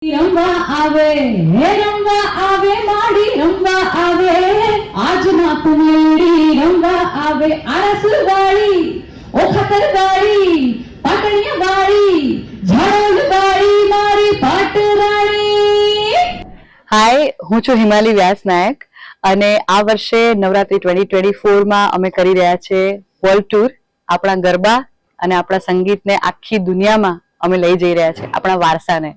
રમવા આવે હે રમવા આવે માડી રમવા આવે આજના કુમેડી રમવા આવે આરસ વાળી ઓખતર વાળી પાટણિયા વાળી ઝાડોલ વાળી મારી પાટરાણી. હાય, હું છું હિમાલી વ્યાસ નાયક અને આ વર્ષે નવરાત્રી 2024 માં અમે કરી રહ્યા છે વર્લ્ડ ટૂર. આપણા ગરબા અને આપણા સંગીતને આખી દુનિયામાં અમે લઈ જઈ રહ્યા છે, આપણા વારસાને.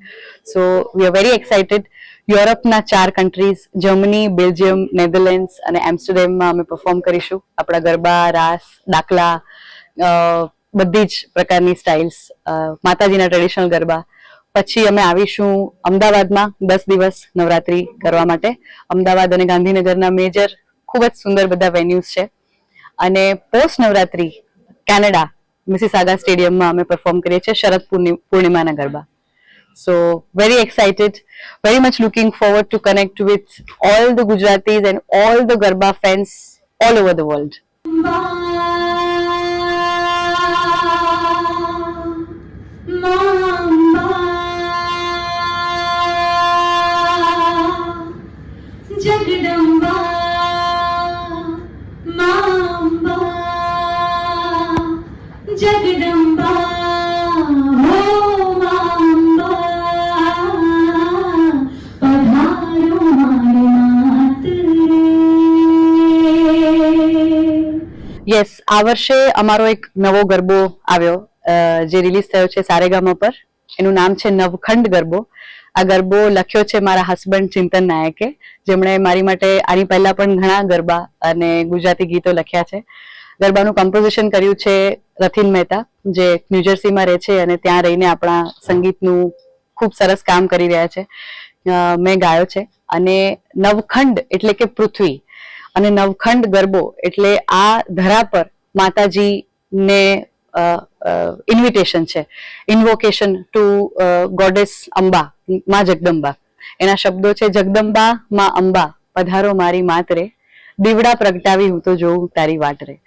સો વી આર વેરી એક્સાઇટેડ. યુરોપના 4 કન્ટ્રીઝ જર્મની, બેલ્જિયમ, નેધરલેન્ડ્સ અને એમ્સ્ટરડેમમાં અમે પરફોર્મ કરીશું. આપણા ગરબા, રાસ, ડાકલા, બધી જ પ્રકારની સ્ટાઇલ્સ, માતાજીના ટ્રેડિશનલ ગરબા. પછી અમે આવીશું અમદાવાદમાં 10 દિવસ નવરાત્રી કરવા માટે. અમદાવાદ અને ગાંધીનગરના મેજર ખૂબ જ સુંદર બધા વેન્યુઝ છે. અને પોસ્ટ નવરાત્રી કેનેડા મિસિસાગા સ્ટેડિયમમાં અમે પરફોર્મ કરીએ છીએ શરદ પૂર્ણિમાના garba. So very excited, very much looking forward to connect with all the Gujaratis and all the Garba fans all over the world. Jagdamba માંબા Jagdamba હો માંબા પધારો મારી માત રે. યસ, આ વર્ષે અમારો એક નવો ગરબો આવ્યો જે રિલીઝ થયો છે સારેગામા પર. એનું નામ છે નવખંડ ગરબો. આ ગરબો લખ્યો છે મારા હસબન્ડ ચિંતન નાયકે, જેમણે મારી માટે આની પહેલા પણ ઘણા ગરબા અને ગુજરાતી ગીતો લખ્યા છે. ગરબાનું કમ્પોઝિશન કર્યું છે રથીન મહેતા, જે ન્યુજર્સીમાં રહે છે અને ત્યાં રહીને આપણા સંગીતનું ખૂબ સરસ કામ કરી રહ્યા છે. મેં ગાયો છે. અને નવખંડ એટલે કે પૃથ્વી અને નવખંડ ગરબો એટલે આ ધરા પર માતાજીને ઇન્વિટેશન છે, ઇન્વોકેશન ટુ ગોડેસ અંબા, માં જગદંબા. એના શબ્દો છે જગદંબા માં અંબા પધારો મારી માત રે, દીવડા પ્રગટાવી હું તો જોઉં તારી વાટ રે.